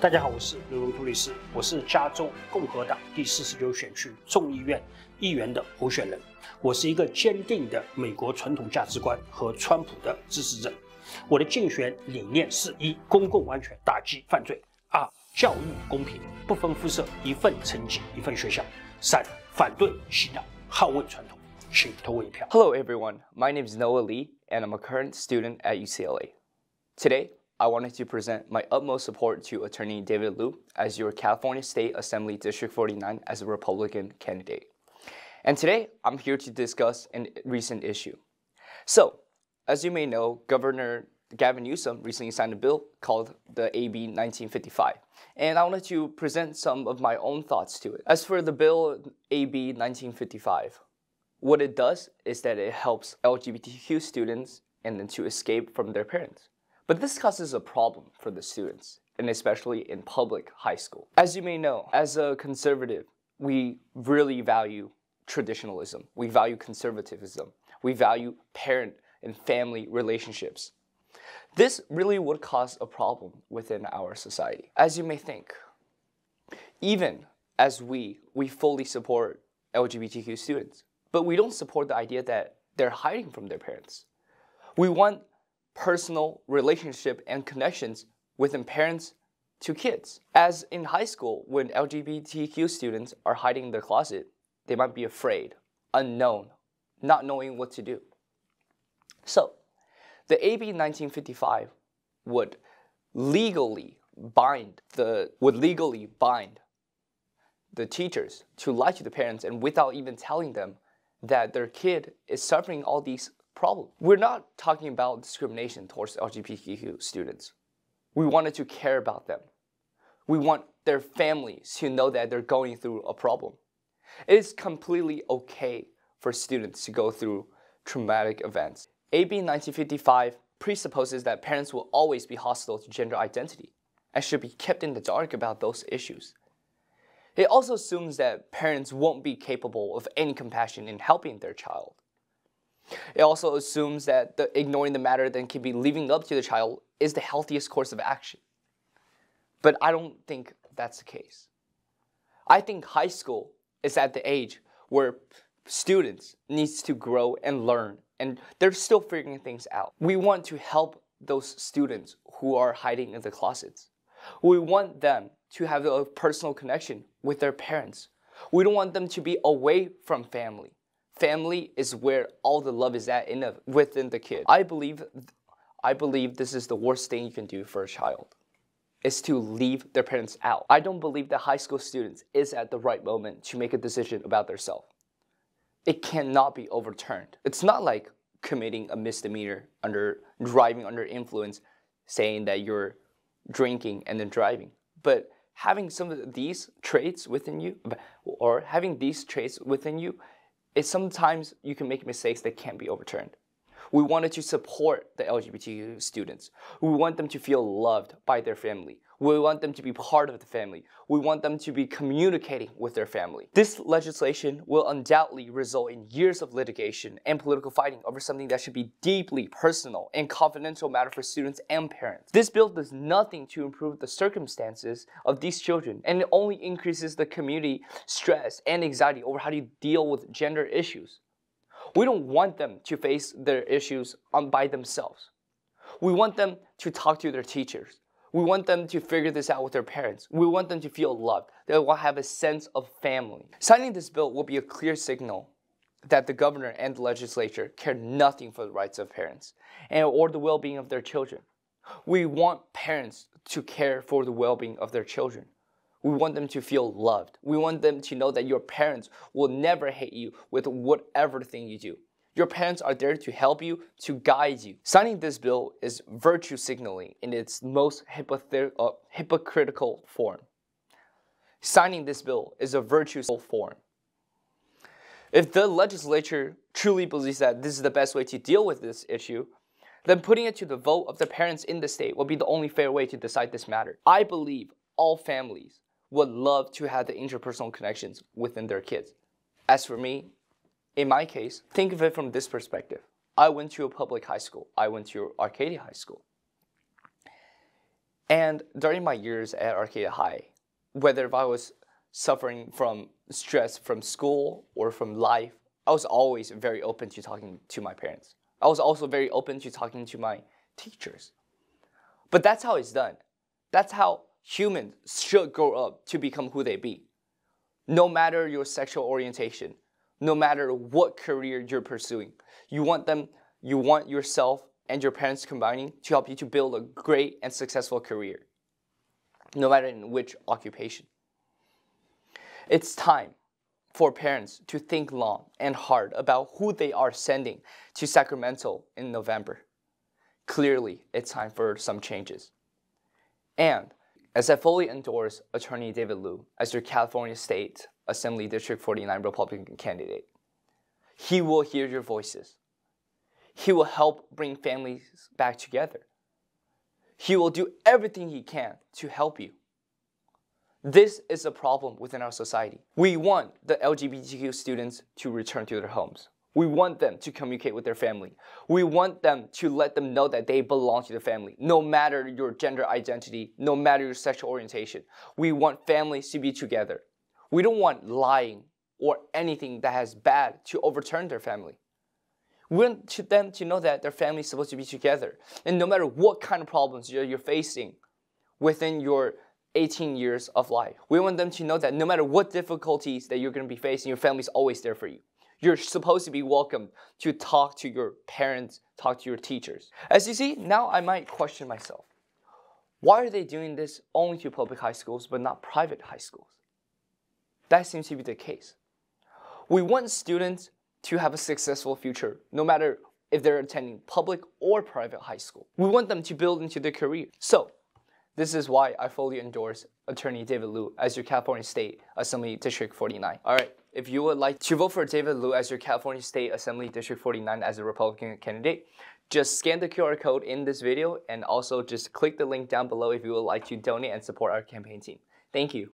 大家好，我是刘荣图律师，我是加州共和党第49选区众议院议员的候选人。我是一个坚定的美国传统价值观和川普的支持者。我的竞选理念是：一、公共安全，打击犯罪；二、教育公平，不分肤色，一份成绩一份学校；三、反对洗脑，捍卫传统。请投我一票。 Hello everyone, my name is Noah Lee and I'm a current student at UCLA. Today, I wanted to present my utmost support to Attorney David Liu as your California State Assembly District 49 as a Republican candidate. And today, I'm here to discuss a recent issue. So, as you may know, Governor Gavin Newsom recently signed a bill called the AB 1955, and I wanted to present some of my own thoughts to it. As for the bill AB 1955, what it does is that it helps LGBTQ students and then to escape from their parents. But this causes a problem for the students, and especially in public high school. As you may know, as a conservative, we really value traditionalism. We value conservatism. We value parent and family relationships. This really would cause a problem within our society. As you may think, even as we fully support LGBTQ students, but we don't support the idea that they're hiding from their parents. We want personal relationship and connections within parents to kids. As in high school, when LGBTQ students are hiding in their closet, they might be afraid, unknown, not knowing what to do. So, the AB 1955 would legally bind the teachers to lie to the parents and without even telling them that their kid is suffering all these problems. We're not talking about discrimination towards LGBTQ students. We wanted to care about them. We want their families to know that they're going through a problem. It is completely okay for students to go through traumatic events. AB 1955 presupposes that parents will always be hostile to gender identity and should be kept in the dark about those issues. It also assumes that parents won't be capable of any compassion in helping their child. It also assumes that ignoring the matter then can be leaving up to the child is the healthiest course of action. But I don't think that's the case. I think high school is at the age where students need to grow and learn, and they're still figuring things out. We want to help those students who are hiding in the closets. We want them to have a personal connection with their parents. We don't want them to be away from family. Family is where all the love is at within the kid. I believe this is the worst thing you can do for a child, is to leave their parents out. I don't believe that high school students is at the right moment to make a decision about themselves. It cannot be overturned. It's not like committing a misdemeanor driving under influence, saying that you're drinking and then driving. But having some of these traits within you, is sometimes you can make mistakes that can't be overturned. We wanted to support the LGBTQ students. We want them to feel loved by their family. We want them to be part of the family. We want them to be communicating with their family. This legislation will undoubtedly result in years of litigation and political fighting over something that should be deeply personal and confidential matter for students and parents. This bill does nothing to improve the circumstances of these children, and it only increases the community stress and anxiety over how to deal with gender issues. We don't want them to face their issues by themselves. We want them to talk to their teachers. We want them to figure this out with their parents. We want them to feel loved. They will have a sense of family. Signing this bill will be a clear signal that the governor and the legislature care nothing for the rights of parents or the well-being of their children. We want parents to care for the well-being of their children. We want them to feel loved. We want them to know that your parents will never hate you with whatever thing you do. Your parents are there to help you, to guide you. Signing this bill is virtue signaling in its most hypocritical form. Signing this bill is a virtueful form. If the legislature truly believes that this is the best way to deal with this issue, then putting it to the vote of the parents in the state will be the only fair way to decide this matter. I believe all families would love to have the interpersonal connections within their kids. As for me, in my case, think of it from this perspective. I went to a public high school. I went to Arcadia High School. And during my years at Arcadia High, whether if I was suffering from stress from school or from life, I was always very open to talking to my parents. I was also very open to talking to my teachers. But that's how it's done. That's how humans should grow up to become who they be. No matter your sexual orientation, no matter what career you're pursuing, you want yourself and your parents combining to help you to build a great and successful career, no matter in which occupation. It's time for parents to think long and hard about who they are sending to Sacramento in November. Clearly, it's time for some changes. And as I fully endorse Attorney David Liu as your California State Assembly District 49 Republican candidate, he will hear your voices. He will help bring families back together. He will do everything he can to help you. This is a problem within our society. We want the LGBTQ students to return to their homes. We want them to communicate with their family. We want them to let them know that they belong to the family, no matter your gender identity, no matter your sexual orientation. We want families to be together. We don't want lying or anything that has bad to overturn their family. We want them to know that their family is supposed to be together. And no matter what kind of problems you're facing within your 18 years of life, we want them to know that no matter what difficulties that you're going to be facing, your family is always there for you. You're supposed to be welcome to talk to your parents, talk to your teachers. As you see, now I might question myself. Why are they doing this only to public high schools but not private high schools? That seems to be the case. We want students to have a successful future, no matter if they're attending public or private high school. We want them to build into their career. So, this is why I fully endorse Attorney David Liu as your California State Assembly District 49. All right, if you would like to vote for David Liu as your California State Assembly District 49 as a Republican candidate, just scan the QR code in this video and also just click the link down below if you would like to donate and support our campaign team. Thank you.